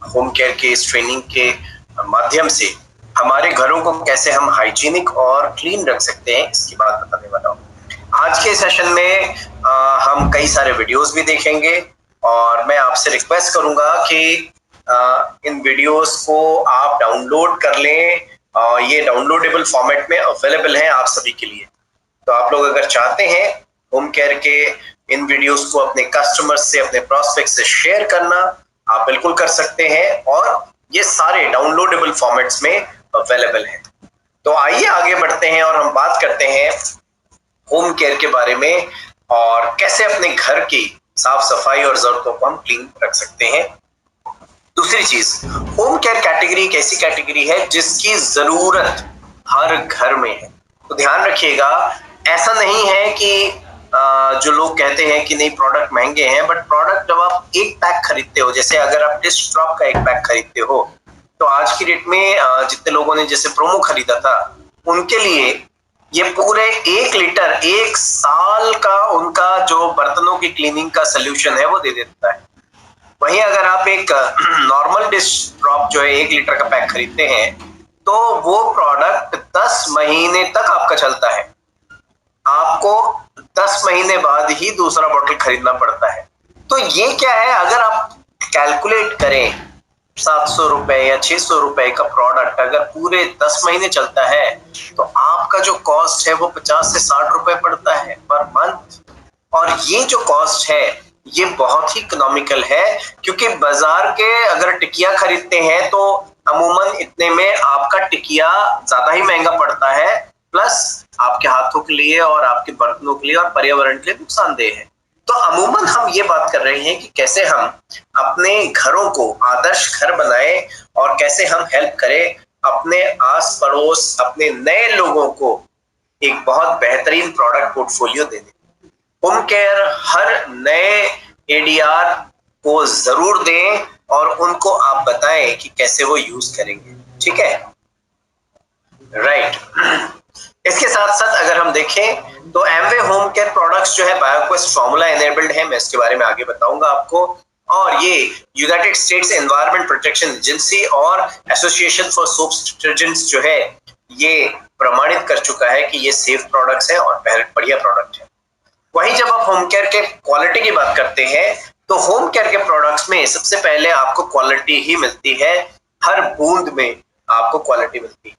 Home care के इस training के माध्यम से हमारे घरों को कैसे हम हाइजीनिक और क्लीन रख सकते हैं, इसकी बात बताने वाला हूँ। आज के सेशन में हम कई सारे वीडियोस भी देखेंगे और मैं आपसे रिक्वेस्ट करूंगा कि इन वीडियोस को आप डाउनलोड कर लें। ये डाउनलोडेबल फॉर्मेट में अवेलेबल है आप सभी के लिए। तो आप लोग अगर चाहते हैं होम केयर के इन वीडियोस को अपने कस्टमर्स से, अपने प्रोस्पेक्ट से शेयर करना, आप बिल्कुल कर सकते हैं और ये सारे डाउनलोडेबल फॉर्मेट्स में अवेलेबल है। तो आइए आगे बढ़ते हैं और हम बात करते हैं होम केयर के बारे में और कैसे अपने घर की साफ सफाई और जरूरतों को हम क्लीन रख सकते हैं। दूसरी चीज, होम केयर कैटेगरी एक ऐसी कैटेगरी है जिसकी जरूरत हर घर में है। तो ध्यान रखिएगा, ऐसा नहीं है कि जो लोग कहते हैं कि नहीं प्रोडक्ट महंगे हैं, बट प्रोडक्ट जब आप एक पैक खरीदते हो, जैसे अगर आप डिश ड्रॉप का एक पैक खरीदते हो, तो आज की डेट में जितने लोगों ने जैसे प्रोमो खरीदा था उनके लिए ये पूरे 1 लीटर 1 साल का उनका जो बर्तनों की क्लीनिंग का सोल्यूशन है वो दे देता है। वहीं अगर आप एक नॉर्मल डिश ड्रॉप जो है 1 लीटर का पैक खरीदते हैं तो वो प्रोडक्ट 10 महीने तक आपका चलता है। आपको 10 महीने बाद ही दूसरा बॉटल खरीदना पड़ता है। तो ये क्या है, अगर आप कैलकुलेट करें 700 रुपए या 600 रुपए का प्रोडक्ट अगर पूरे 10 महीने चलता है तो आपका जो कॉस्ट है वो 50 से 60 रुपए पड़ता है पर मंथ। और ये जो कॉस्ट है ये बहुत ही इकोनॉमिकल है, क्योंकि बाजार के अगर टिकिया खरीदते हैं तो अमूमन इतने में आपका टिकिया ज्यादा ही महंगा पड़ता है, प्लस आपके हाथों के लिए और आपके बर्तनों के लिए और पर्यावरण के लिए नुकसानदेह है। तो अमूमन हम ये बात कर रहे हैं कि कैसे हम अपने घरों को आदर्श घर बनाएं और कैसे हम हेल्प करें अपने आस पड़ोस, अपने नए लोगों को एक बहुत बेहतरीन प्रोडक्ट पोर्टफोलियो देने। होम केयर हर नए एडीआर को जरूर दें और उनको आप बताएं कि कैसे वो यूज करेंगे, ठीक है? राइट। इसके साथ साथ अगर हम देखें तो एमवे होम केयर प्रोडक्ट्स जो है बायोक्वेस्ट फॉर्मूला एनेबल्ड है, मैं इसके बारे में आगे बताऊंगा आपको। और ये United states environment protection agency और एसोसिएशन फॉर सोप्स डिटर्जेंट्स जो है ये प्रमाणित कर चुका है कि ये सेफ प्रोडक्ट्स है और बढ़िया प्रोडक्ट है। वहीं जब आप होम केयर के क्वालिटी की बात करते हैं तो होम केयर के प्रोडक्ट्स में सबसे पहले आपको क्वालिटी ही मिलती है, हर बूंद में आपको क्वालिटी मिलती है।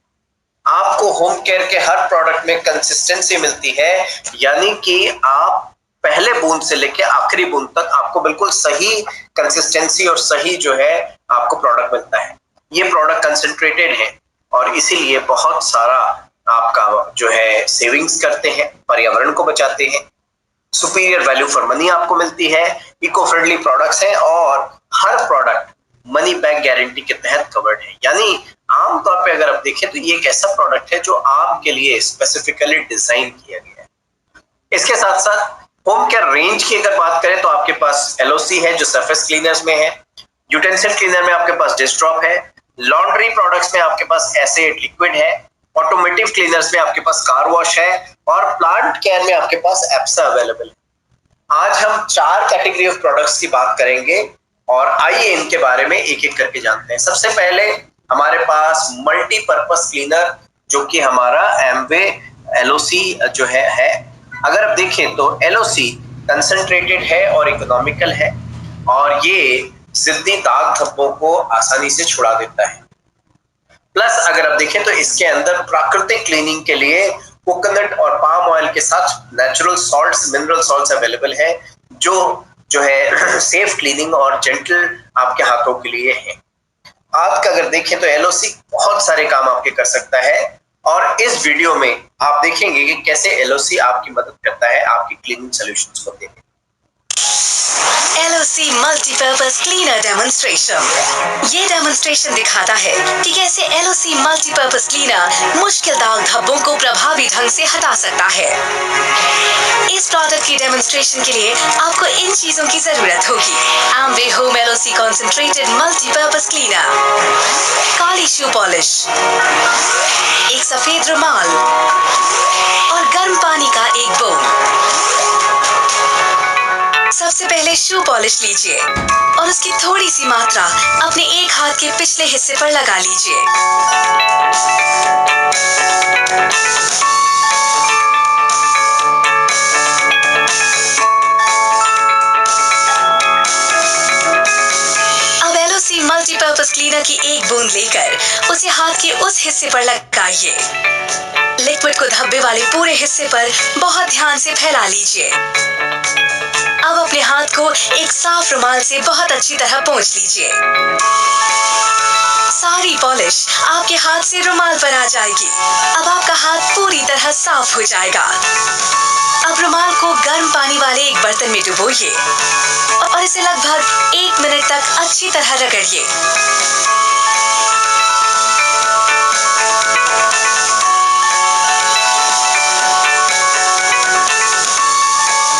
आपको होम केयर के हर प्रोडक्ट में कंसिस्टेंसी मिलती है, यानी कि आप पहले बूंद से लेकर आखिरी बूंद तक आपको बिल्कुल सही कंसिस्टेंसी और सही जो है आपको प्रोडक्ट मिलता है। ये प्रोडक्ट कंसंट्रेटेड है और इसीलिए बहुत सारा आपका जो है सेविंग्स करते हैं, पर्यावरण को बचाते हैं, सुपीरियर वैल्यू फॉर मनी आपको मिलती है, इको फ्रेंडली प्रोडक्ट्स हैं और हर प्रोडक्ट मनी बैक गारंटी के तहत कवर्ड है। यानी आमतौर पे अगर आप देखें तो ये एक ऐसा प्रोडक्ट है जो आपके लिए स्पेसिफिकली डिजाइन किया गया है। इसके साथ साथ होम केयर रेंज की अगर बात करें तो आपके पास एलओसी है जो सरफेस क्लीनर्स में है, यूटेंसिल क्लीनर में आपके पास डिश ड्रॉप है, लॉन्ड्री प्रोडक्ट्स में आपके पास एस8 लिक्विड है, ऑटोमेटिव क्लीनर्स में आपके पास कार वॉश है और प्लांट केयर में आपके पास एप्सा अवेलेबल है। आज हम 4 कैटेगरी ऑफ प्रोडक्ट्स की बात करेंगे और आइए इनके बारे में एक एक करके जानते हैं। सबसे पहले हमारे पास मल्टीपर्पस क्लीनर जो कि हमारा एमवे एलओसी जो है। अगर आप देखें तो एलओसी कंसंट्रेटेड है और इकोनॉमिकल है और ये जिद्दी दाग धब्बों को आसानी से छुड़ा देता है। प्लस अगर आप देखें तो इसके अंदर प्राकृतिक क्लीनिंग के लिए कोकोनट और पाम ऑयल के साथ natural salts, mineral salts available है जो है सेफ क्लीनिंग और जेंटल आपके हाथों के लिए है। आपका अगर देखें तो एलओसी बहुत सारे काम आपके कर सकता है और इस वीडियो में आप देखेंगे कि कैसे एलओसी आपकी मदद करता है आपकी क्लीनिंग सॉल्यूशंस को देने। LOC multipurpose cleaner demonstration. ये डेमोन्स्ट्रेशन दिखाता है कि कैसे LOC मल्टीपर्पस क्लीनर मुश्किल दाग धब्बों को प्रभावी ढंग से हटा सकता है। इस प्रोडक्ट की डेमोन्स्ट्रेशन के लिए आपको इन चीजों की जरूरत होगी: Amway home LOC concentrated multipurpose cleaner, काली शू पॉलिश, एक सफेद रुमाल और गर्म पानी का एक बोल। सबसे पहले शू पॉलिश लीजिए और उसकी थोड़ी सी मात्रा अपने एक हाथ के पिछले हिस्से पर लगा लीजिए। अब LOC मल्टीपर्पज क्लीनर की एक बूंद लेकर उसे हाथ के उस हिस्से पर लगाइए। लिक्विड को धब्बे वाले पूरे हिस्से पर बहुत ध्यान से फैला लीजिए। अब अपने हाथ को एक साफ रुमाल से बहुत अच्छी तरह पोंछ लीजिए। सारी पॉलिश आपके हाथ से रुमाल पर आ जाएगी। अब आपका हाथ पूरी तरह साफ हो जाएगा। अब रुमाल को गर्म पानी वाले एक बर्तन में डुबोइए और इसे लगभग 1 मिनट तक अच्छी तरह रगड़िए।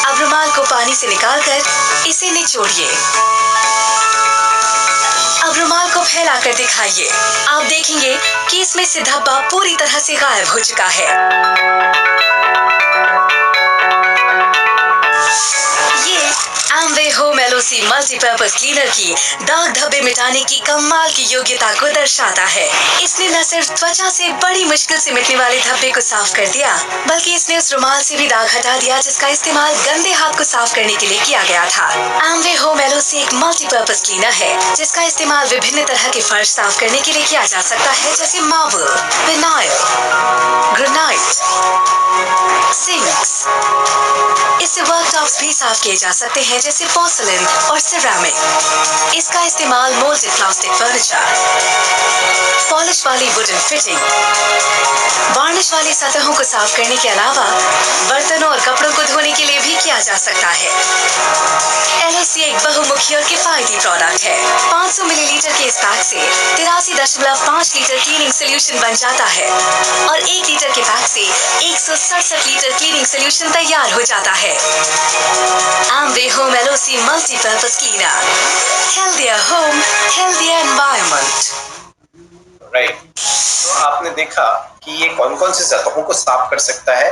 अब रुमाल को पानी से निकालकर इसे निचोड़िए। अब रुमाल को फैलाकर दिखाइए। आप देखेंगे कि इसमें से धब्बा पूरी तरह से गायब हो चुका है। ये Amway Home LOC multipurpose cleaner की दाग धब्बे मिटाने की कमाल की योग्यता को दर्शाता है। इसने न सिर्फ त्वचा से बड़ी मुश्किल से मिटने वाले धब्बे को साफ कर दिया, बल्कि इसने उस रुमाल से भी दाग हटा दिया जिसका इस्तेमाल गंदे हाथ को साफ करने के लिए किया गया था। Amway Home LOC एक मल्टीपर्पज क्लीनर है जिसका इस्तेमाल विभिन्न तरह के फर्श साफ करने के लिए किया जा सकता है, जैसे मार्बल, विनाइल, ग्रेनाइट, सिंक्स। इससे वर्कटॉप्स भी साफ किए जा सकते हैं, जैसे पोर्सिलेन और सिरेमिक। इसका इस्तेमाल मोल्डेड प्लास्टिक फर्नीचर, पॉलिश वाली वुडन फिटिंग, वार्निश वाली सतहों को साफ करने के अलावा बर्तनों और कपड़ों को धोने के लिए भी किया जा सकता है। LOC एक बहुमुखी और किफायती प्रोडक्ट है। 500 मिलीलीटर के इस पैक से 83.5 लीटर क्लीनिंग सोल्यूशन बन जाता है और 1 लीटर के पैक से 167 लीटर क्लीनिंग सोल्यूशन तैयार हो जाता है। Amway Home LOC multipurpose cleaner, healthier home, healthier environment. Right, तो आपने देखा कि ये कौन कौन सी सतहों को साफ कर सकता है।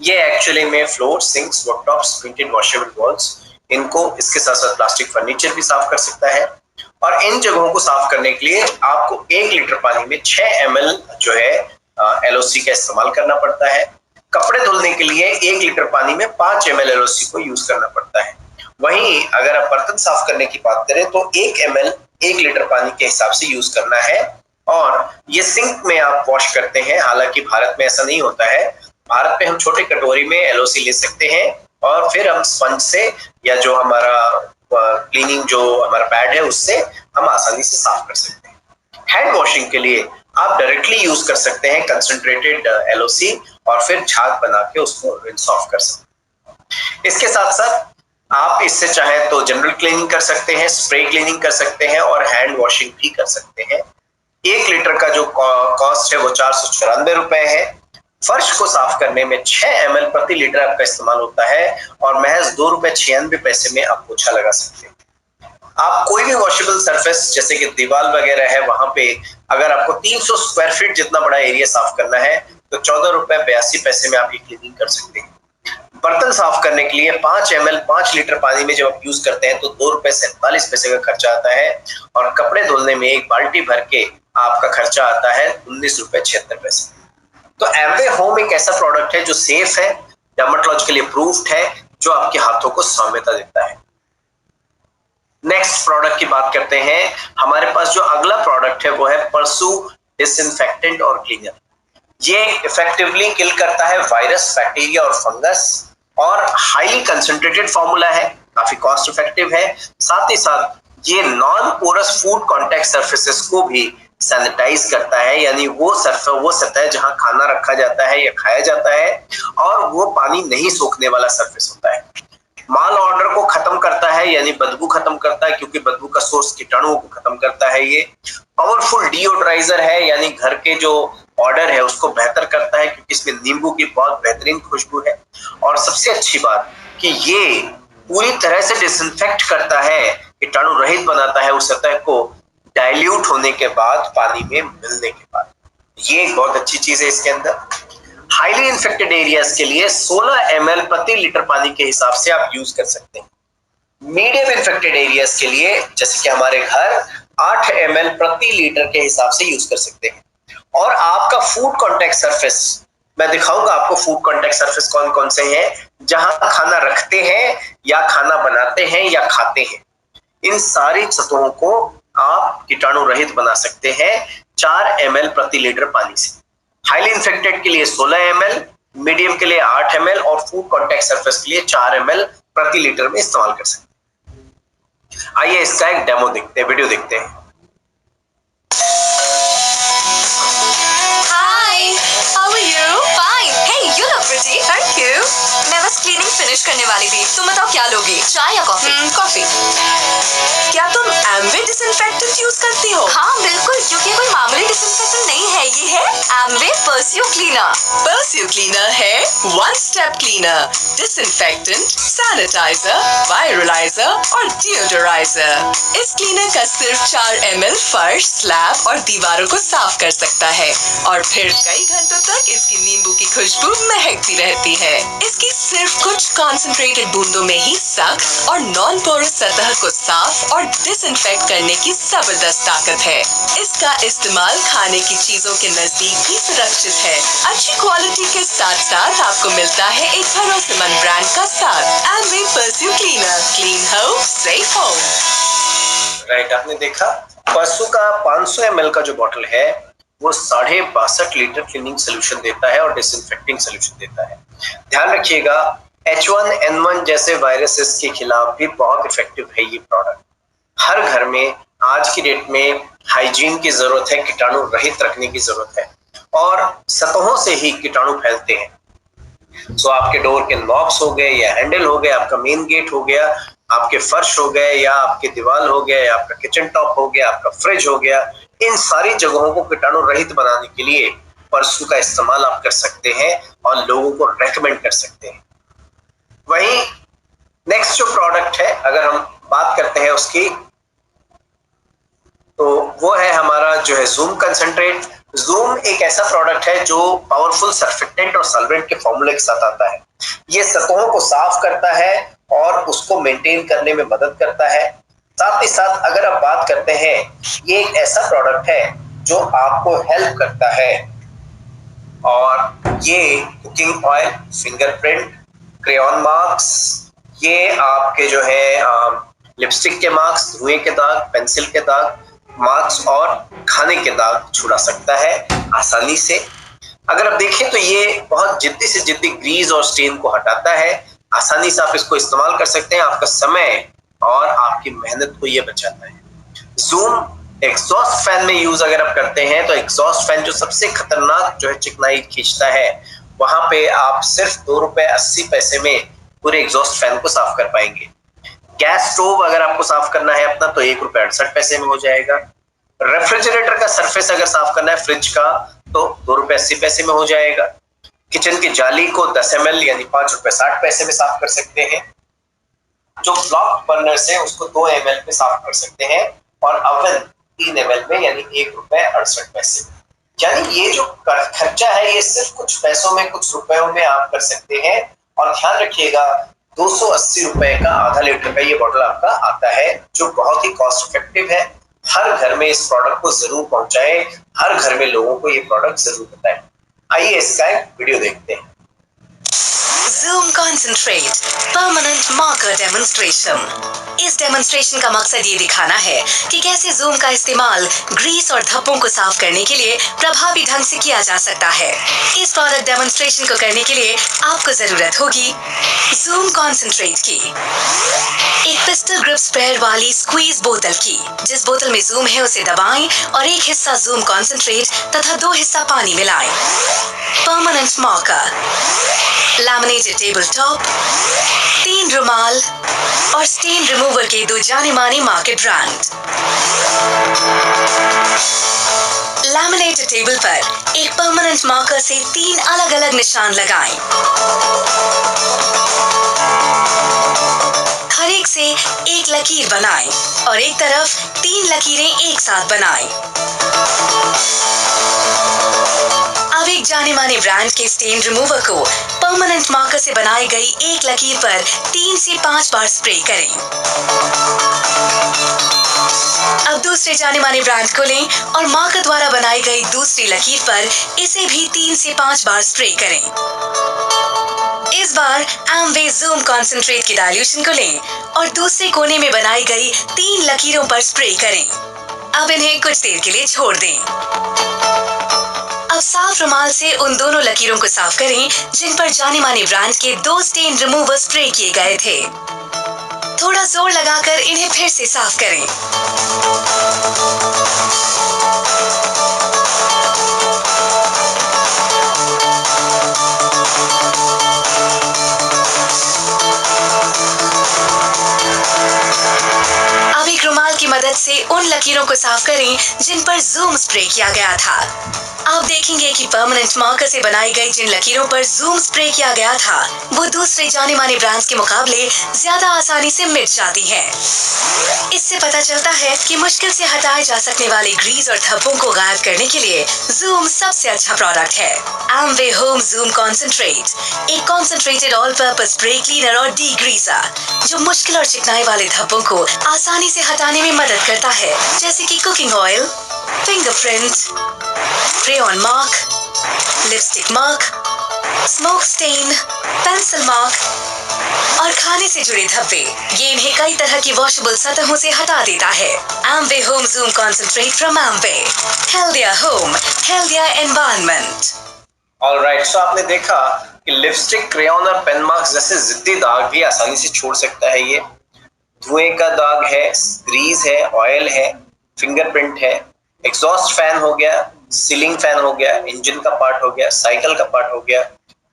ये एक्चुअली में floor, sinks, worktops, printed washable walls, इनको इसके साथ साथ प्लास्टिक फर्नीचर भी साफ कर सकता है। और इन जगहों को साफ करने के लिए आपको 1 लीटर पानी में 6 ml जो है LOC का इस्तेमाल करना पड़ता है। कपड़े धुलने के लिए 1 लीटर पानी में 5 ml LOC को यूज करना पड़ता है। वहीं अगर आप बर्तन साफ करने की बात करें तो 1 ml 1 लीटर पानी के हिसाब से यूज करना है। और ये सिंक में आप वॉश करते हैं, हालांकि भारत में ऐसा नहीं होता है। भारत में हम छोटे कटोरी में LOC ले सकते हैं और फिर हम स्पंज से या जो हमारा क्लीनिंग जो हमारा पैड है उससे हम आसानी से साफ कर सकते हैं। हैंड वॉशिंग के लिए आप डायरेक्टली यूज कर सकते हैं कंसंट्रेटेड LOC और फिर झाग बना के उसको रिंस ऑफ कर सकते हैं। इसके साथ साथ आप इससे चाहे तो जनरल क्लीनिंग कर सकते हैं, स्प्रे क्लीनिंग कर सकते हैं और हैंड वॉशिंग भी कर सकते हैं। 1 लीटर का जो कॉस्ट है वो 494 रुपए है। फर्श को साफ करने में 6 ml प्रति लीटर आपका इस्तेमाल होता है और महज 2 रुपए 96 पैसे में आप पोछा लगा सकते हैं। आप कोई भी वॉशेबल सरफेस जैसे कि दीवार वगैरह है, वहां पे अगर आपको 300 स्क्वायर फीट जितना बड़ा एरिया साफ करना है तो 14 रुपए 82 पैसे में आप ये क्लीनिंग कर सकते हैं। बर्तन साफ करने के लिए 5 ml 5 लीटर पानी में जब आप यूज करते हैं तो 2 रुपए 47 पैसे का खर्चा आता है और कपड़े धुलने में 1 बाल्टी भर के आपका खर्चा आता है 19 रुपए 76 पैसे। तो Amway Home एक ऐसा प्रोडक्ट है जो सेफ है, डर्मेटोलॉजिकली अप्रूव्ड है, जो आपके हाथों को सौम्यता देता है। नेक्स्ट प्रोडक्ट की बात करते हैं। हमारे पास जो अगला प्रोडक्ट है वो है परसू डिसइंफेक्टेंट और क्लीनर। ये इफेक्टिवली किल करता है वायरस, बैक्टीरिया और फंगस और हाईली कंसंट्रेटेड फॉर्मूला है, काफी कॉस्ट इफेक्टिव है। साथ ही साथ ये non porous food contact surfaces को भी सैनिटाइज करता है, यानी वो सतह जहां खाना रखा जाता है या खाया जाता है और वो पानी नहीं सोखने वाला सरफेस होता है। माल ऑर्डर को खत्म करता है, यानी बदबू खत्म करता है, क्योंकि बदबू का सोर्स कीटाणुओं को खत्म करता है। ये पावरफुल डिओड्राइजर है, यानी घर के जो ऑर्डर है उसको बेहतर करता है क्योंकि इसमें नींबू की बहुत बेहतरीन खुशबू है। और सबसे अच्छी बात कि ये पूरी तरह से डिसइंफेक्ट करता है, कीटाणु रहित बनाता है उस सतह को डाइल्यूट होने के बाद, पानी में मिलने के बाद। ये एक बहुत अच्छी चीज है इसके अंदर। हाईली इन्फेक्टेड एरियाज के लिए 16 ml प्रति लीटर पानी के हिसाब से आप यूज कर सकते हैं। मीडियम इन्फेक्टेड एरियाज के लिए जैसे कि हमारे घर 8 ml प्रति लीटर के हिसाब से यूज कर सकते हैं। और आपका फूड कॉन्टेक्ट सरफेस, मैं दिखाऊंगा आपको फूड कॉन्टेक्ट सरफेस कौन कौन से हैं जहां खाना रखते हैं या खाना बनाते हैं या खाते हैं। इन सारी सतहों को आप कीटाणु रहित बना सकते हैं 4 ml प्रति लीटर पानी से। हाईली इन्फेक्टेड के लिए 16 ml, मीडियम के लिए 8 ml और फूड कॉन्टेक्ट सरफेस के लिए 4 ml प्रति लीटर में इस्तेमाल कर सकते हैं। आइए इसका एक डेमो देखते हैं, वीडियो देखते हैं। Thank you. मैं बस क्लीनिंग फिनिश करने वाली थी। तुम बताओ क्या लोगी, चाय या कॉफी? कॉफी। क्या तुम एमवे डिसइंफेक्टेंट यूज करती हो? हाँ बिल्कुल, क्योंकि कोई मामूली डिसइंफेक्टेंट नहीं है, ये है Amway pursue cleaner. Pursue cleaner है one step cleaner, disinfectant, sanitiser, वायरलाइजर और डिओडोराइजर। इस क्लीनर का सिर्फ 4 ml फर्श, स्लैब और दीवारों को साफ कर सकता है और फिर कई घंटों तक इसकी नींबू की खुशबू महकती रहती है। इसकी सिर्फ कुछ कॉन्सेंट्रेटेड बूंदों में ही सख्त और नॉन पोरस सतह को साफ और डिसइंफेक्ट करने की जबरदस्त ताकत है। इसका इस्तेमाल खाने की चीजों के नजदीक भी सुरक्षित है। अच्छी क्वालिटी के साथ साथ आपको मिलता है एक भरोसेमंद ब्रांड का साथ। Amway pursue cleaner, clean home, safe home. Right, आपने देखा पर्स्यू का 500 ml का जो बॉटल है वो 62.5 लीटर क्लीनिंग सोल्यूशन देता है और डिसइंफेक्टिंग सोल्यूशन देता है। ध्यान रखिएगा, H1N1 जैसे वायरसेस के खिलाफ भी बहुत इफेक्टिव है ये प्रोडक्ट। हर घर में आज की डेट में हाइजीन की जरूरत है, कीटाणु रहित रखने की जरूरत है और सतहों से ही कीटाणु फैलते हैं। सो आपके डोर के नॉब्स हो गए या हैंडल हो गया, आपका मेन गेट हो गया, आपके फर्श हो गए या आपके दीवार हो गया या आपका किचन टॉप हो गया, आपका फ्रिज हो गया, इन सारी जगहों को कीटाणु रहित बनाने के लिए पर्स्यू का इस्तेमाल आप कर सकते हैं और लोगों को रेकमेंड कर सकते हैं। वहीं नेक्स्ट जो प्रोडक्ट है अगर हम बात करते हैं उसकी, तो वो है हमारा जो है जूम कंसंट्रेट। जूम एक ऐसा प्रोडक्ट है जो पावरफुल सर्फेक्टेंट और सॉल्वेंट के फॉर्मूले के साथ आता है। ये सतहों को साफ करता है और उसको मेंटेन करने में मदद करता है। साथ ही साथ अगर आप बात करते हैं, ये एक ऐसा प्रोडक्ट है जो आपको हेल्प करता है और ये cooking oil, fingerprint, crayon marks, ये आपके जो है लिपस्टिक के मार्क्स, धुएं के दाग, पेंसिल के दाग, मार्क्स और खाने के दाग छुड़ा सकता है आसानी से। अगर आप देखें तो ये बहुत जिद्दी से जिद्दी ग्रीस और स्टेन को हटाता है। आसानी से आप इसको इस्तेमाल कर सकते हैं, आपका समय और आपकी मेहनत को ये बचाता है। जूम एग्जॉस्ट फैन में यूज अगर आप करते हैं तो एग्जॉस्ट फैन जो सबसे खतरनाक जो है चिकनाई खींचता है, वहां पे आप सिर्फ ₹2.80 में पूरे एग्जॉस्ट फैन को साफ कर पाएंगे। गैस स्टोव अगर आपको साफ करना है अपना तो ₹1.68 में हो जाएगा। रेफ्रिजरेटर का सरफेस अगर साफ करना है फ्रिज का तो ₹2.80 में हो जाएगा। किचन की जाली को 10 ml यानी ₹5.60 में साफ कर सकते हैं। जो ब्लॉक बर्नर्स है उसको 2 ml में साफ कर सकते हैं और ओवन 3 ml में यानी ₹1.68 में। यानी ये जो खर्चा है ये सिर्फ कुछ पैसों में, कुछ रुपयों में आप कर सकते हैं। और ध्यान रखिएगा, ₹280 का आधा लीटर का ये बॉटल आपका आता है जो बहुत ही कॉस्ट इफेक्टिव है। हर घर में इस प्रोडक्ट को जरूर पहुंचाएं, हर घर में लोगों को ये प्रोडक्ट जरूर बताएं। आइए इसका एक वीडियो देखते हैं। Zoom Concentrate permanent marker demonstration. इस डेमोन्स्ट्रेशन का मकसद ये दिखाना है कि कैसे जूम का इस्तेमाल ग्रीस और धब्बों को साफ करने के लिए प्रभावी ढंग से किया जा सकता है। इस प्रोडक्ट डेमोन्स्ट्रेशन को करने के लिए आपको जरूरत होगी जूम कॉन्सेंट्रेट की, एक पिस्टल ग्रिप स्प्रेड वाली स्क्वीज बोतल की। जिस बोतल में जूम है उसे दबाएं और एक हिस्सा जूम कॉन्सेंट्रेट तथा 2 हिस्सा पानी मिलाएं। Permanent marker, laminated table top, 3 रुमाल और स्टेन रिमूवर के 2 जाने माने मार्केट ब्रांड। लैमिनेटेड टेबल पर एक परमानेंट मार्कर से 3 अलग अलग निशान लगाएं। हर एक से एक लकीर बनाएं और एक तरफ 3 लकीरें एक साथ बनाएं। अब अब एक जाने माने ब्रांड के स्टेन रिमूवर को परमानेंट मार्कर से बनाई गई एक लकीर पर 3 से 5 बार स्प्रे करें। अब दूसरे जाने माने ब्रांड को लें और मार्कर द्वारा बनाई गई दूसरी लकीर पर इसे भी 3 से 5 बार स्प्रे करें। इस बार एमवे जूम कॉन्सेंट्रेट के डाइल्यूशन को लें और दूसरे कोने में बनाई गई 3 लकीरों पर स्प्रे करें। अब इन्हें कुछ देर के लिए छोड़ दें। अब साफ रुमाल से उन दोनों लकीरों को साफ करें जिन पर जाने माने ब्रांड के 2 स्टेन रिमूवर स्प्रे किए गए थे। थोड़ा जोर लगाकर इन्हें फिर से साफ करें। अब एक रुमाल की मदद से उन लकीरों को साफ करें जिन पर जूम स्प्रे किया गया था। आप देखेंगे कि परमानेंट मार्कर से बनाई गई जिन लकीरों पर जूम स्प्रे किया गया था वो दूसरे जाने माने ब्रांड्स के मुकाबले ज्यादा आसानी से मिट जाती हैं। इससे पता चलता है कि मुश्किल से हटाए जा सकने वाले ग्रीस और धब्बों को गायब करने के लिए जूम सबसे अच्छा प्रोडक्ट है। एमवे होम जूम कॉन्सेंट्रेट एक concentrated all purpose spray cleaner और डीग्रीजर जो मुश्किल और चिकनाई वाले धब्बों को आसानी से हटाने में मदद करता है, जैसे कि cooking oil, fingerprint, crayon mark, lipstick mark, smoke stain, pencil mark और खाने से जुड़े धब्बे। ये इन्हें कई तरह की वॉशेबल सतहों से हटा देता है। Amway home zoom concentrate from Amway, healthier home, healthier environment. Alright, so आपने देखा कि लिपस्टिक, क्रेयॉन और पेन मार्क्स जैसे जिद्दी दाग भी आसानी से छोड़ सकता है। ये धुएं का दाग है, ग्रीस है, ऑयल है, फिंगरप्रिंट है, एग्जॉस्ट फैन हो गया, सीलिंग फैन हो गया, इंजन का पार्ट हो गया, साइकिल का पार्ट हो गया,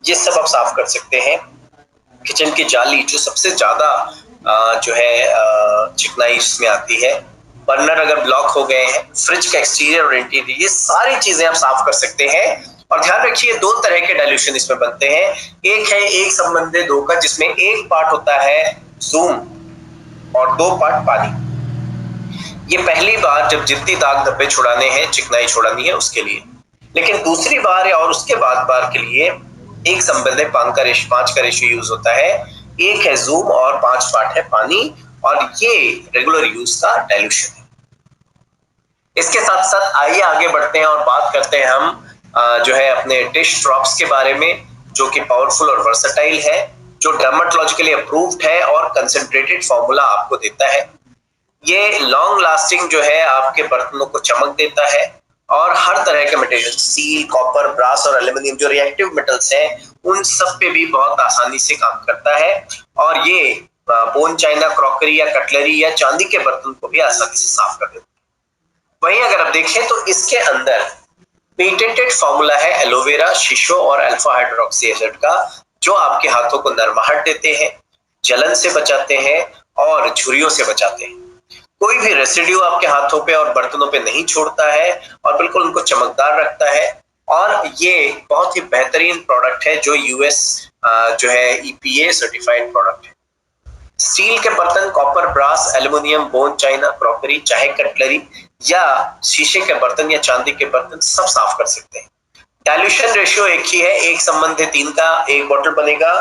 ये सब आप साफ कर सकते हैं। किचन की जाली जो सबसे ज्यादा जो है चिकनाई इसमें आती है, बर्नर अगर ब्लॉक हो गए हैं, फ्रिज का एक्सटीरियर और इंटीरियर, ये सारी चीजें आप साफ कर सकते हैं। और ध्यान रखिए 2 तरह के डाइल्यूशन इसमें बनते हैं। एक है एक संबंधी 2 का, जिसमें एक पार्ट होता है जूम और 2 पार्ट पानी। ये पहली बार जब जिद्दी दाग धब्बे छुड़ाने हैं, चिकनाई छुड़ानी है उसके लिए। लेकिन दूसरी बार और उसके बाद बार के लिए एक संबंधित 5 का रेशियो यूज होता है। एक है जूम और 5 पार्ट है पानी, और ये रेगुलर यूज का डाइल्यूशन है। इसके साथ साथ आइए आगे बढ़ते हैं और बात करते हैं हम जो है अपने डिश ड्रॉप्स के बारे में, जो कि पावरफुल और वर्सेटाइल है, जो डर्मेटोलॉजिकली अप्रूव्ड है और कंसेंट्रेटेड फॉर्मूला आपको देता है। ये लॉन्ग लास्टिंग जो है आपके बर्तनों को चमक देता है और हर तरह के मटेरियल, स्टील, कॉपर, ब्रास और एल्यूमिनियम जो रिएक्टिव मेटल्स हैं, उन सब पे भी बहुत आसानी से काम करता है। और ये बोन चाइना, क्रॉकरी या कटलरी या चांदी के बर्तन को भी आसानी से साफ कर देता है। वहीं अगर आप देखें तो इसके अंदर पेटेंटेड फॉर्मूला है एलोवेरा, शीशो और अल्फा हाइड्रोक्सी एसिड का, जो आपके हाथों को नरमाहट देते हैं, जलन से बचाते हैं और झुर्रियों से बचाते हैं। कोई भी रेसिड्यू आपके हाथों पे और बर्तनों पे नहीं छोड़ता है और बिल्कुल उनको चमकदार रखता है। और ये बहुत ही बेहतरीन प्रोडक्ट है जो यूएस जो है EPA सर्टिफाइड प्रोडक्ट है। स्टील के बर्तन, copper, brass, aluminium, bone china, crockery, चाहे कटलरी या शीशे के बर्तन या चांदी के बर्तन, सब साफ कर सकते हैं। डाइल्यूशन रेशियो एक ही है, 1 संबंधी 3 का 1 बॉटल बनेगा।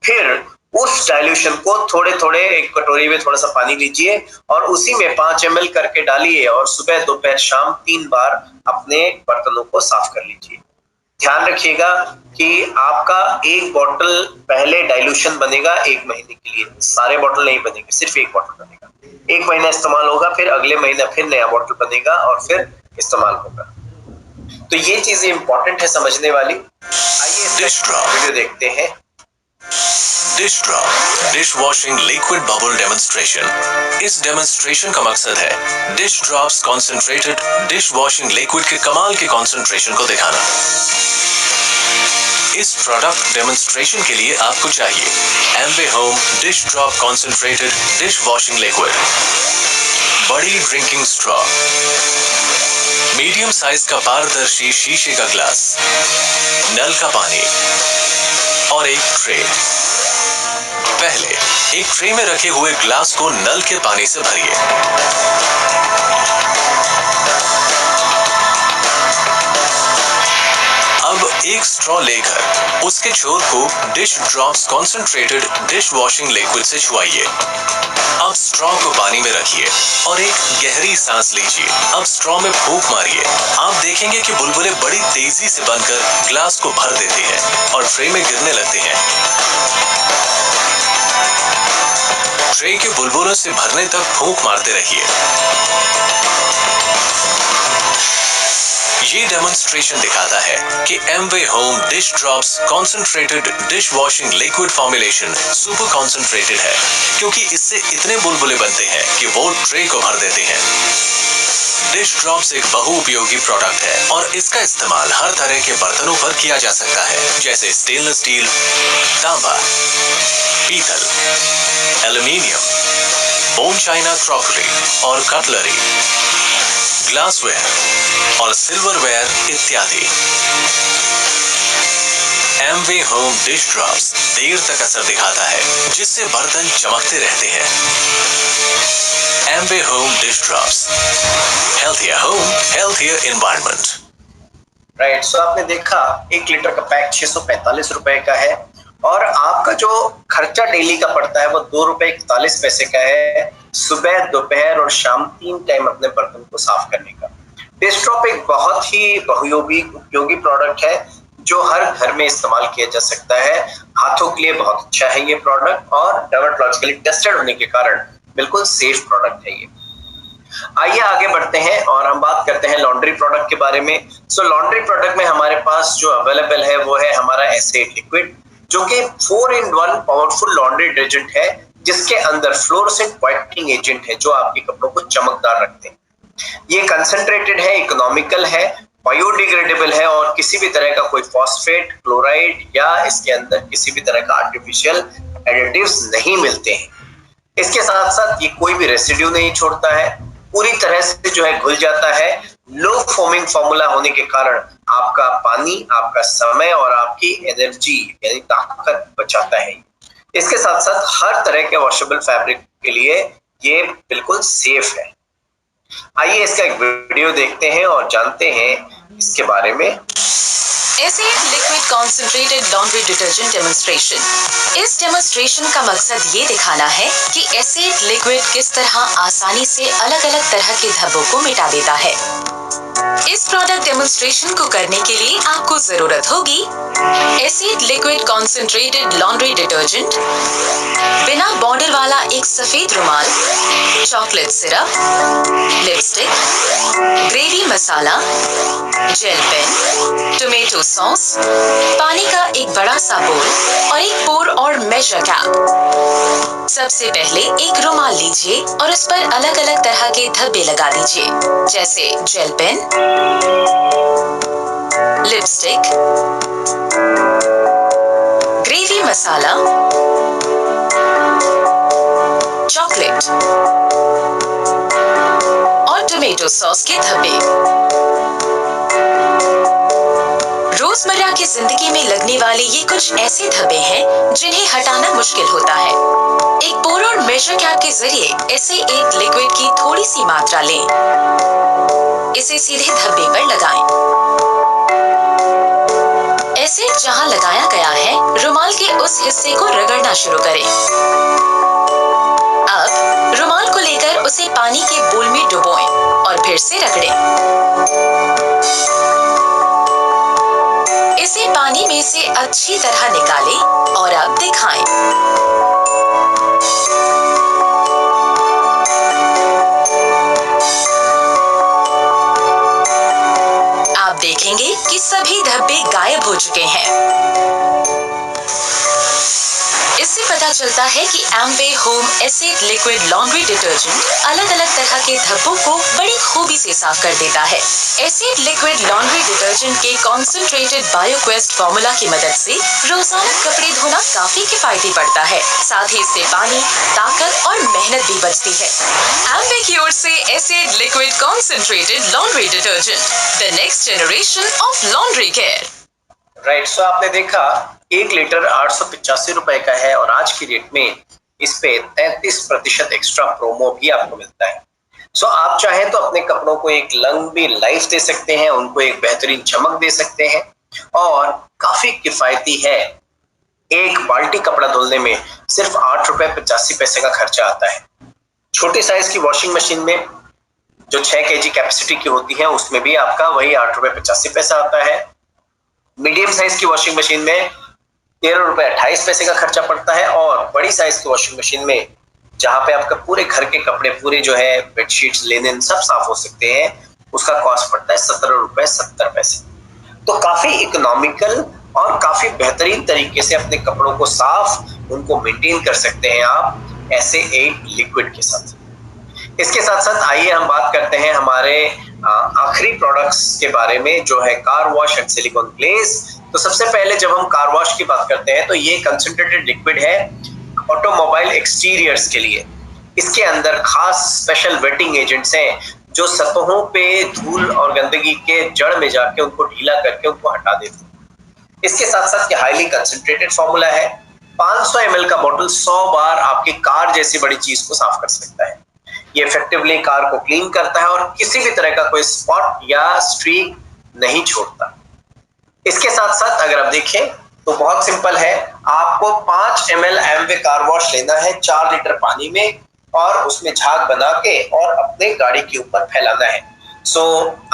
फिर उस डाइल्यूशन को थोड़े थोड़े एक कटोरी में थोड़ा सा पानी लीजिए और उसी में 5 ml करके डालिए और सुबह, दोपहर, शाम 3 बार अपने बर्तनों को साफ कर लीजिए। ध्यान रखिएगा कि आपका 1 बॉटल पहले डाइल्यूशन बनेगा 1 महीने के लिए, सारे बॉटल नहीं बनेंगे, सिर्फ 1 बॉटल बनेगा। 1 महीना इस्तेमाल होगा, फिर अगले महीना फिर नया बॉटल बनेगा और फिर इस्तेमाल होगा। तो ये चीजें इंपॉर्टेंट है समझने वाली। आइए वीडियो देखते हैं। Dish drop dish washing liquid bubble demonstration. इस डेमोन्स्ट्रेशन का मकसद है dish drops concentrated dish washing liquid के कमाल के कॉन्सेंट्रेशन को दिखाना। इस प्रोडक्ट डेमोन्स्ट्रेशन के लिए आपको चाहिए Amway home dish drop concentrated dish washing liquid, बड़ी ड्रिंकिंग स्ट्रॉ, मीडियम साइज का पारदर्शी शीशे का ग्लास, नल का पानी और एक ट्रे। पहले एक ट्रे में रखे हुए ग्लास को नल के पानी से भरिए। अब स्ट्रॉ लेकर उसके छोर को dish drops concentrated dish washing liquid से छुआइए। अब स्ट्रॉ को पानी में रखिए और एक गहरी सांस लीजिए। अब स्ट्रॉ में फूंक मारिए। आप देखेंगे कि बुलबुले बड़ी तेजी से बनकर ग्लास को भर देते हैं और ट्रे में गिरने लगते हैं। ट्रे के बुलबुलों से भरने तक फूंक मारते रहिए। ये डेमोन्स्ट्रेशन दिखाता है कि Amway home dish drops concentrated dish washing liquid formulation super concentrated है, क्योंकि इससे इतने बुलबुले बनते हैं कि वो ट्रे को भर देते हैं। डिश ड्रॉप्स एक बहुउपयोगी प्रोडक्ट है और इसका इस्तेमाल हर तरह के बर्तनों पर किया जा सकता है, जैसे स्टेनलेस स्टील, तांबा, पीतल, एल्युमिनियम, बोन चाइना क्रॉकरी और कटलरी, ग्लासवेयर और सिल्वरवेयर इत्यादि। एमवे होम डिश ड्रॉप्स देर तक असर दिखाता है, जिससे बर्तन चमकते रहते हैं। Amway home dish drops, healthier home, healthier environment. Right, so आपने देखा 1 लीटर का पैक 645 रुपए का है और आपका जो खर्चा डेली का पड़ता है वो 2 रुपए 41 पैसे का है, सुबह, दोपहर और शाम 3 टाइम अपने बर्तन को साफ करने का। डिश ड्रॉप एक बहुत ही उपयोगी प्रोडक्ट है जो हर घर में इस्तेमाल किया जा सकता है। हाथों के लिए बहुत अच्छा है ये प्रोडक्ट और डर्मेटोलॉजिकली टेस्टेड होने के कारण बिल्कुल सेफ प्रोडक्ट है ये। आइए आगे बढ़ते हैं और हम बात करते हैं लॉन्ड्री प्रोडक्ट के बारे में। सो लॉन्ड्री प्रोडक्ट में हमारे पास जो अवेलेबल है वो है हमारा एस8 लिक्विड, जो कि 4-in-1 पावरफुल लॉन्ड्री डिटर्जेंट है, जिसके अंदर फ्लोरोसेंट व्हाइटनिंग एजेंट है जो आपके कपड़ों को चमकदार रखते हैं। ये कंसंट्रेटेड है, इकोनॉमिकल है, बायोडिग्रेडेबल है और किसी भी तरह का कोई फॉस्फेट, क्लोराइड या इसके अंदर किसी भी तरह का आर्टिफिशियल एडिटिव्स नहीं मिलते हैं। इसके साथ साथ ये कोई भी रेसिड्यू नहीं छोड़ता है, पूरी तरह से जो है घुल जाता है। लो फोमिंग फॉर्मूला होने के कारण आपका पानी, आपका समय और आपकी एनर्जी यानी ताकत बचाता है। इसके साथ साथ हर तरह के वॉशेबल फैब्रिक के लिए ये बिल्कुल सेफ है। आइए इसका एक वीडियो देखते हैं और जानते हैं इसके बारे में। S eight liquid concentrated laundry detergent demonstration. इस डेमोन्स्ट्रेशन का मकसद ये दिखाना है कि एस8 लिक्विड किस तरह आसानी से अलग अलग तरह के धब्बों को मिटा देता है। इस प्रोडक्ट डेमोन्स्ट्रेशन को करने के लिए आपको जरूरत होगी एस8 लिक्विड कॉन्सेंट्रेटेड लॉन्ड्री डिटर्जेंट, बिना बॉर्डर वाला एक सफेद रुमाल, चॉकलेट सिरप, लिपस्टिक, ग्रेवी मसाला, जेल पेन, टोमेटो सॉस, पानी का एक बड़ा सा बोल और एक पोर और मेजर कैप। सबसे पहले एक रुमाल लीजिए और उस पर अलग अलग तरह के धब्बे लगा दीजिए, जैसे जेल पेन, लिपस्टिक, ग्रेवी मसाला, चॉकलेट और टोमेटो सॉस के धब्बे। रोजमर्रा की जिंदगी में लगने वाले ये कुछ ऐसे धब्बे हैं जिन्हें हटाना मुश्किल होता है। एक पोर और मेजर कैप के जरिए एस8 लिक्विड की थोड़ी सी मात्रा लें, इसे सीधे धब्बे पर लगाएं। एस8 जहां लगाया गया है, रुमाल के उस हिस्से को रगड़ना शुरू करें। अब रुमाल को लेकर उसे पानी के बोल में डुबोएं और फिर से रगड़ें। इसे पानी में से अच्छी तरह निकालें और अब दिखाएं। आप देखेंगे कि सभी धब्बे गायब हो चुके हैं। इससे पता चलता है कि Amway home S eight liquid laundry detergent अलग अलग तरह के धब्बों को बड़ी खूबी से साफ कर देता है। एस8 लिक्विड लॉन्ड्री डिटर्जेंट के कॉन्सेंट्रेटेड बायोक्वेस्ट फॉर्मूला की मदद से रोजाना कपड़े धोना काफी किफायती पड़ता है। साथ ही इससे पानी, ताकत और मेहनत भी बचती है। एमवे की ओर से S eight liquid concentrated laundry detergent, the next generation of laundry care. Right, so आपने देखा 1 लीटर 885 रुपए का है और आज की डेट में इस पे 33% एक्स्ट्रा प्रोमो भी आपको मिलता है। सो आप चाहें तो अपने कपड़ों को एक लंबी लाइफ दे सकते हैं, उनको एक बेहतरीन चमक दे सकते हैं। और काफी किफायती है। एक बाल्टी कपड़ा धुलने में सिर्फ 8 रुपए 85 पैसे का खर्चा आता है। छोटी साइज की वॉशिंग मशीन में जो 6 kg कैपेसिटी की होती है उसमें भी आपका वही 8 रुपए 85 पैसा आता है। मीडियम साइज की वॉशिंग मशीन में 13 रुपए 28 पैसे का खर्चा पड़ता है और बड़ी साइज की वॉशिंग मशीन में जहां पे आपका पूरे घर के कपड़े पूरे जो है बेडशीट्स लिनन सब साफ हो सकते हैं उसका कॉस्ट पड़ता है 17 रुपए 70 पैसे। तो काफी इकोनॉमिकल और काफी बेहतरीन तरीके से अपने कपड़ों को साफ उनको मेंटेन कर सकते हैं आप ऐसे एक लिक्विड के साथ। इसके साथ साथ आइए हम बात करते हैं हमारे आखिरी प्रोडक्ट्स के बारे में जो है car wash and silicone glaze. तो सबसे पहले जब हम कार वॉश की बात करते हैं तो ये कंसंट्रेटेड लिक्विड है ऑटोमोबाइल एक्सटीरियर्स के लिए। इसके अंदर खास स्पेशल वेटिंग एजेंट्स हैं जो सतहों पे धूल और गंदगी के जड़ में जाके उनको ढीला करके उनको हटा देते हैं। इसके साथ साथ ये हाईली कंसंट्रेटेड फॉर्मूला है। 500 ml का बोतल 100 बार आपकी कार जैसी बड़ी चीज को साफ कर सकता है। ये इफेक्टिवली कार को क्लीन करता है और किसी भी तरह का कोई स्पॉट या स्ट्रीक नहीं छोड़ता। इसके साथ साथ अगर आप देखें तो बहुत सिंपल है, आपको 5 ml एमवे कार वॉश लेना है 4 लीटर पानी में और उसमें झाग बना के और अपने गाड़ी के ऊपर फैलाना है। सो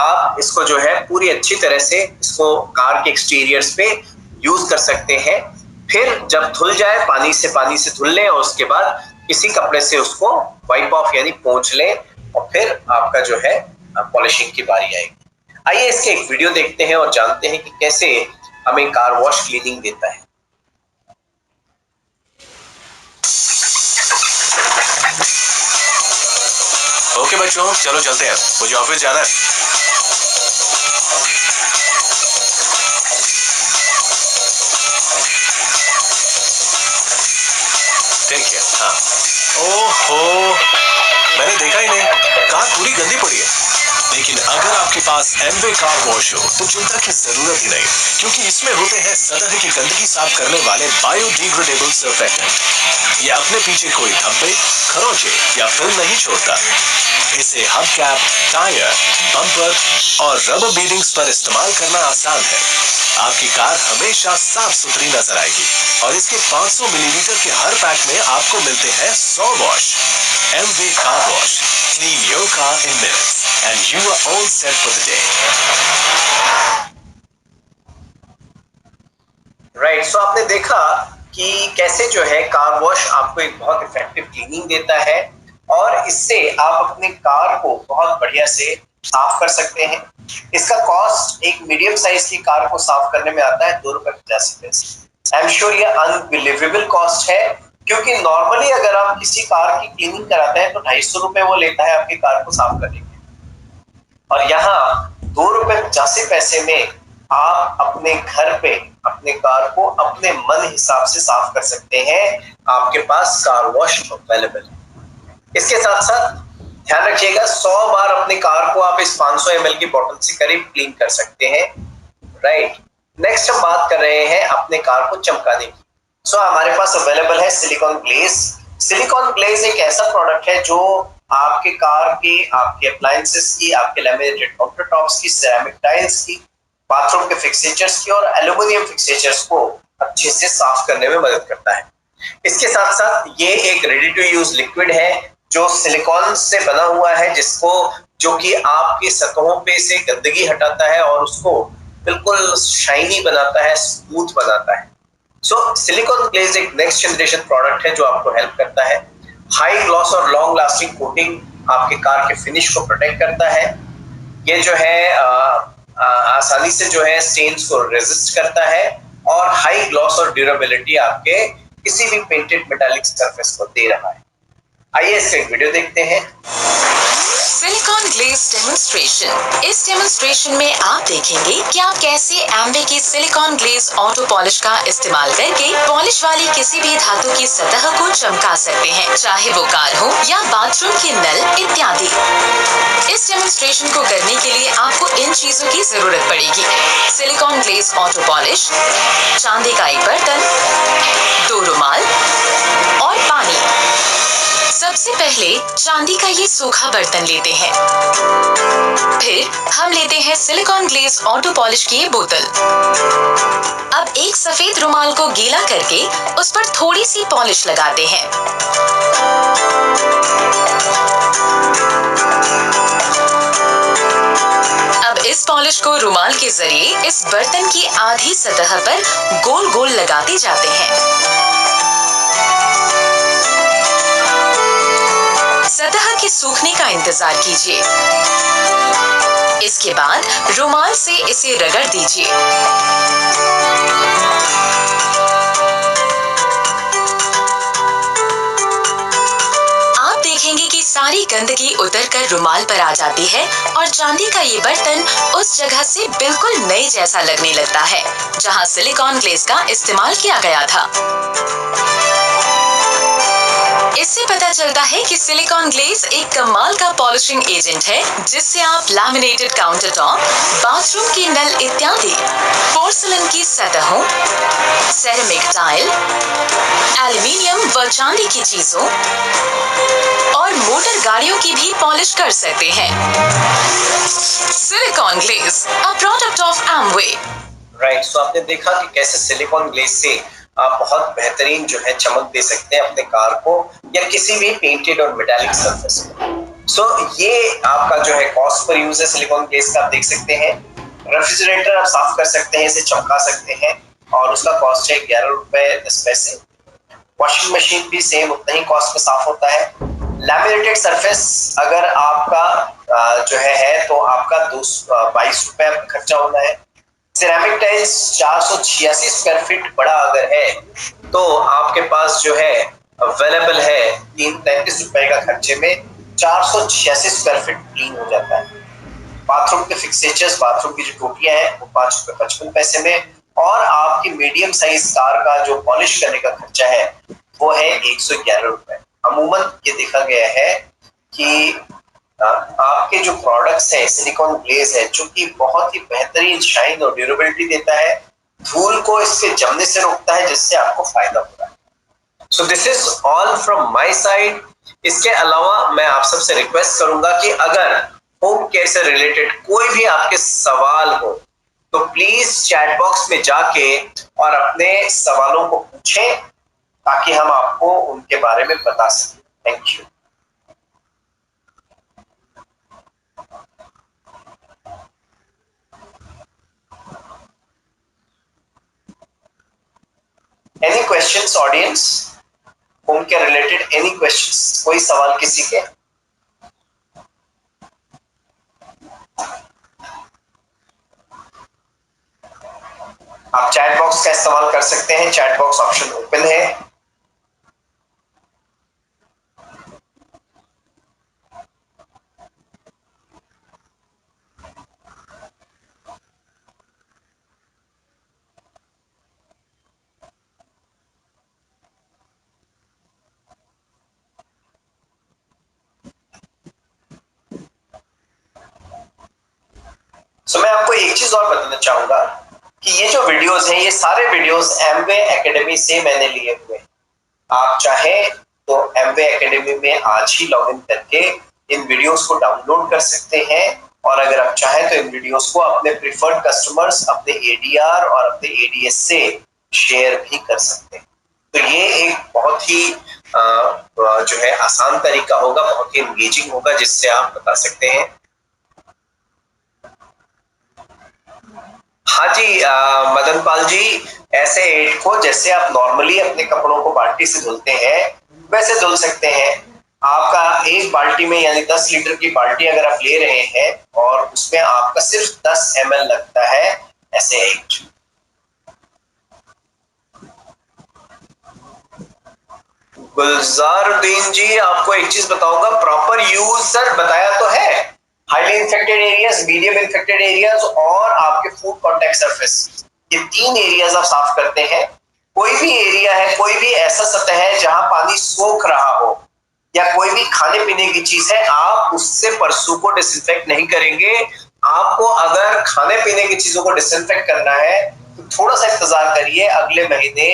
आप इसको जो है पूरी अच्छी तरह से इसको कार के एक्सटीरियर्स पे यूज कर सकते हैं। फिर जब धुल जाए पानी से धुल लें और उसके बाद किसी कपड़े से उसको वाइप ऑफ यानी पोंछ लें और फिर आपका जो है पॉलिशिंग की बारी आएगी। आइए इसके एक वीडियो देखते हैं और जानते हैं कि कैसे हमें कार वॉश क्लीनिंग देता है। ओके बच्चों, चलो चलते हैं, मुझे ऑफिस जाना है। ठीक है। हाँ, ओहो, मैंने देखा ही नहीं, कार पूरी गंदी पड़ी है। लेकिन अगर आपके पास एमवे कार वॉश हो तो चिंता की जरूरत ही नहीं, क्योंकि इसमें होते हैं सतह की गंदगी साफ करने वाले बायोडिग्रेडेबल सर्फेक्टेंट। ये अपने पीछे कोई धब्बे, खरोंचे या फिल्म नहीं छोड़ता। इसे हबकैप, टायर, बम्पर और रबर बीडिंग्स पर इस्तेमाल करना आसान है। आपकी कार हमेशा साफ सुथरी नजर आएगी और इसके 500 मिलीलीटर के हर पैक में आपको मिलते हैं 100 wash. Amway car wash, clean your car in minutes and you are all set for the day. Right, so आपने देखा कि कैसे जो है कार वॉश आपको एक बहुत इफेक्टिव क्लीनिंग देता है और इससे आप अपने कार को बहुत बढ़िया से साफ कर सकते हैं। इसका कॉस्ट एक मीडियम साइज की कार को साफ करने में आता है 2 रुपए 85 पैसे। आई एम श्योर ये अनबिलीवेबल कॉस्ट है, क्योंकि नॉर्मली अगर आप किसी कार की क्लीनिंग कराते हैं तो 250 रुपए वो लेता है आपकी कार को साफ करने के, और यहाँ 2 रुपए 85 पैसे में आप अपने घर पे अपने कार को अपने मन हिसाब से साफ कर सकते हैं। आपके पास कार वॉश अवेलेबल है। इसके साथ साथ ध्यान रखिएगा 100 बार अपनी कार को आप इस 500 ml की बोतल से करीब क्लीन कर सकते हैं। राइट, नेक्स्ट हम बात कर रहे हैं अपने कार को चमकाने की। सो हमारे पास अवेलेबल है सिलिकॉन ग्लेज। सिलिकॉन ग्लेज एक ऐसा प्रोडक्ट है जो आपके कार की, आपके अप्लायंसेस की, आपके लैमिनेटेड काउंटर टॉप्स की, सेरेमिक टाइल्स की, बाथरूम के फिक्सेचर्स की और एल्यूमिनियम फिक्सेचर्स को अच्छे से साफ करने में मदद करता है। इसके साथ साथ ये एक रेडी टू यूज लिक्विड है जो सिलिकॉन से बना हुआ है, जो कि आपकी सतहों पे से गंदगी हटाता है और उसको बिल्कुल शाइनी बनाता है, स्मूथ बनाता है। सो सिलिकॉन ग्लेज एक नेक्स्ट जनरेशन प्रोडक्ट है जो आपको हेल्प करता है। हाई ग्लॉस और लॉन्ग लास्टिंग कोटिंग आपके कार के फिनिश को प्रोटेक्ट करता है। ये जो है आसानी से जो है स्टेन्स को रेजिस्ट करता है और हाई ग्लॉस और ड्यूरेबिलिटी आपके किसी भी पेंटेड मेटालिक सरफेस को दे रहा है। आइए इसका एक वीडियो देखते हैं। Silicone glaze demonstration. इस डेमोन्स्ट्रेशन में आप देखेंगे कि आप कैसे एमवे की सिलिकॉन ग्लेज ऑटो पॉलिश का इस्तेमाल करके पॉलिश वाली किसी भी धातु की सतह को चमका सकते हैं, चाहे वो कार हो या बाथरूम के नल इत्यादि। इस डेमोन्स्ट्रेशन को करने के लिए आपको इन चीजों की जरूरत पड़ेगी: सिलिकॉन ग्लेज ऑटो पॉलिश, चांदी का एक बर्तन, 2 रुमाल और पानी। सबसे पहले चांदी का ये सूखा बर्तन लेते हैं, फिर हम लेते हैं हैं सिलिकॉन ग्लेज ऑटो पॉलिश की ये बोतल। अब एक सफेद रुमाल को गीला करके उस पर थोड़ी सी पॉलिश लगाते हैं। अब इस पॉलिश को रुमाल के जरिए इस बर्तन की आधी सतह पर गोल गोल लगाते जाते हैं। सतह के सूखने का इंतजार कीजिए। इसके बाद रुमाल से इसे रगड़ दीजिए। आप देखेंगे कि सारी गंदगी उतरकर रुमाल पर आ जाती है और चांदी का ये बर्तन उस जगह से बिल्कुल नए जैसा लगने लगता है जहां सिलिकॉन ग्लेज का इस्तेमाल किया गया था। इससे पता चलता है कि सिलिकॉन ग्लेज एक कमाल का पॉलिशिंग एजेंट है जिससे आप लैमिनेटेड काउंटर टॉप, बाथरूम के नल इत्यादि, पोर्सलन की सतहों, सेरेमिक टाइल, एल्युमिनियम व चांदी की चीजों और मोटर गाड़ियों की भी पॉलिश कर सकते हैं। Silicone glaze, a product of Amway. Right, so आपने देखा कि कैसे सिलिकॉन ग्लेज से आप बहुत बेहतरीन जो है चमक दे सकते हैं अपने कार को या किसी भी पेंटेड और मेटालिक सरफेस को। सो ये आपका जो है कॉस्ट पर यूज है सिलिकॉन ग्लेज का, आप देख सकते हैं। रेफ्रिजरेटर आप साफ कर सकते हैं, इसे चमका सकते हैं और उसका कॉस्ट है 11 रुपए 10 पैसे। वॉशिंग मशीन भी सेम उतना ही कॉस्ट में साफ होता है। लैमिनेटेड सरफेस अगर आपका जो है तो आपका 22 रुपए खर्चा होना है। सिरेमिक टाइल्स 486 स्क्वायर फीट बड़ा अगर है तो आपके पास जो है अवेलेबल है 333 रुपए का खर्चे में 486 स्क्वायर फीट क्लीन हो जाता है। बाथरूम के फिक्सेचर्स, बाथरूम की जो टोटियां हैं वो 5 रुपए 55 पैसे में, और आपकी मीडियम साइज कार का जो पॉलिश करने का खर्चा है वो है 111 रुपए। अमूमन ये देखा गया है कि आपके जो प्रोडक्ट्स हैं सिलिकॉन ग्लेज है जो कि बहुत ही बेहतरीन शाइन और ड्यूरेबिलिटी देता है, धूल को इसके जमने से रोकता है जिससे आपको फायदा होता है। So this is all from my side. इसके अलावा मैं आप सबसे रिक्वेस्ट करूंगा कि अगर होम केयर से रिलेटेड कोई भी आपके सवाल हो तो प्लीज चैट बॉक्स में जाके और अपने सवालों को पूछें ताकि हम आपको उनके बारे में बता सकें। Thank you. Any questions, audience? Home care related, any questions? कोई सवाल किसी के? आप चैट बॉक्स का इस्तेमाल कर सकते हैं, चैट बॉक्स ऑप्शन ओपन है। मैं आपको एक चीज और बताना चाहूंगा कि ये जो वीडियोस हैं ये सारे वीडियोस एमवे एकेडमी से मैंने लिए हुए हैं। आप चाहें तो एमवे एकेडमी में आज ही लॉगिन करके इन वीडियोस को डाउनलोड कर सकते हैं, और अगर आप चाहें तो इन वीडियोस को अपने प्रिफर्ड कस्टमर्स, अपने एडीआर और अपने एडीएस से शेयर भी कर सकते हैं। तो ये एक बहुत ही जो है आसान तरीका होगा, बहुत ही एंगेजिंग होगा, जिससे आप बता सकते हैं। हाँ जी मदन पाल जी, ऐसे एड को जैसे आप नॉर्मली अपने कपड़ों को बाल्टी से धुलते हैं वैसे धुल सकते हैं। आपका एक बाल्टी में यानी 10 लीटर की बाल्टी अगर आप ले रहे हैं और उसमें आपका सिर्फ 10 ml लगता है ऐसे एड। गुलजारुद्दीन जी, आपको एक चीज बताऊंगा, प्रॉपर यूज सर बताया तो है। Highly infected areas, medium infected areas और आपके फूड कॉन्टेक्ट सरफेस, ये 3 एरियाज आप साफ करते हैं। कोई भी एरिया है, कोई भी ऐसा सतह है जहां पानी सोख रहा हो या कोई भी खाने पीने की चीज है, आप उससे परसों को डिसइंफेक्ट नहीं करेंगे। आपको अगर खाने पीने की चीजों को डिसइंफेक्ट करना है तो थोड़ा सा इंतजार करिए, अगले महीने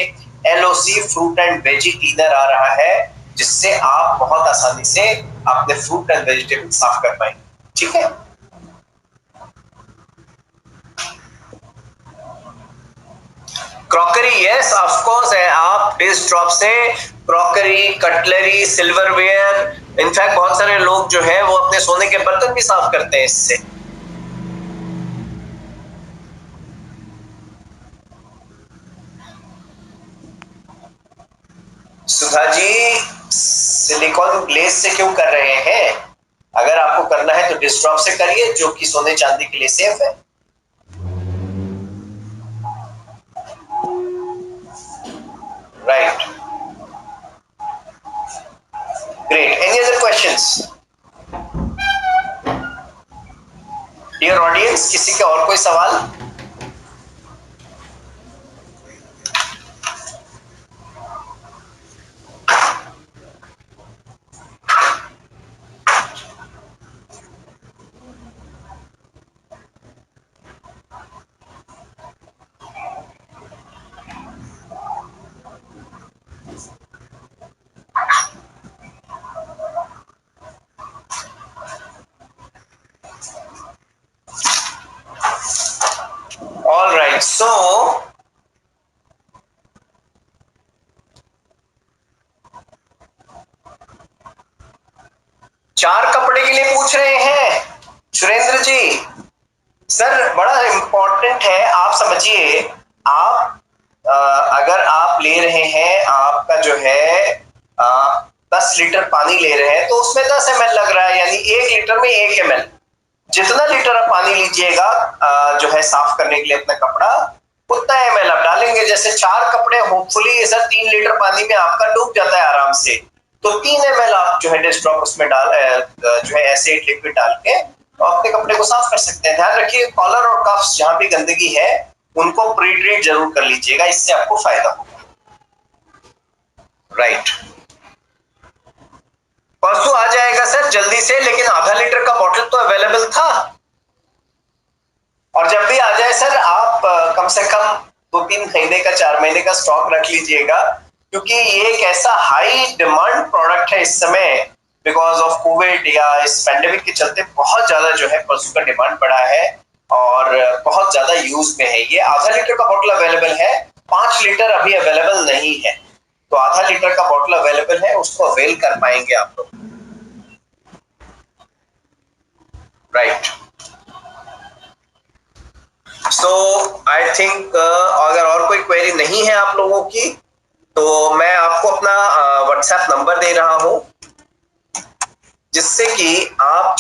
LOC fruit and veggie cleaner आ रहा है जिससे आप बहुत आसानी से अपने फ्रूट एंड वेजिटेबल साफ कर पाएंगे। ठीक है। क्रॉकरी, यस ऑफ कोर्स है। आप डिश ड्रॉप से क्रॉकरी, कटलरी, सिल्वरवेयर, इनफैक्ट बहुत सारे लोग जो है वो अपने सोने के बर्तन भी साफ करते हैं इससे। सुधा जी, सिलिकॉन ग्लेज से क्यों कर रहे हैं? अगर आपको करना है तो डिश ड्रॉप से करिए, जो कि सोने चांदी के लिए सेफ है। Right, great. Any other questions dear audience? किसी का और कोई सवाल? All right, so चार कपड़े के लिए पूछ रहे हैं सुरेंद्र जी। सर बड़ा इंपॉर्टेंट है, आप समझिए। आप अगर आप ले रहे हैं, आपका जो है 10 लीटर पानी ले रहे हैं तो उसमें 10 ml लग रहा है, यानी 1 लीटर में 1 ml। जितना लीटर आप पानी लीजिएगा जो है साफ करने के लिए अपना कपड़ा, उतना ml आप डालेंगे। जैसे 4 कपड़े होपफुली सर 3 लीटर पानी में आपका डूब जाता है आराम से, तो 3 ml आप जो है डिश ड्रॉप उसमें डाल जो है एसिड लिक्विड डाल के और अपने कपड़े को साफ कर सकते हैं। ध्यान रखिए, कॉलर और कफ्स जहां भी गंदगी है उनको प्री ट्रीट जरूर कर लीजिएगा, इससे आपको फायदा होगा। राइट, परसों आ जाएगा सर जल्दी से, लेकिन आधा लीटर का बॉटल तो अवेलेबल था। और जब भी आ जाए सर आप कम से कम 2-3 महीने का, 4 महीने का स्टॉक रख लीजिएगा, क्योंकि ये एक ऐसा हाई डिमांड प्रोडक्ट है इस समय, बिकॉज ऑफ कोविड या इस पैंडेमिक के चलते बहुत ज्यादा जो है परसों का डिमांड बढ़ा है और बहुत ज्यादा यूज में है। ये आधा लीटर का बॉटल अवेलेबल है, 5 लीटर अभी अवेलेबल नहीं है, तो आधा लीटर का बॉटल अवेलेबल है, उसको अवेल कर पाएंगे आप लोग। राइट, सो आई थिंक अगर और कोई क्वेरी नहीं है आप लोगों की, तो मैं आपको अपना व्हाट्सएप नंबर दे रहा हूं, जिससे कि आप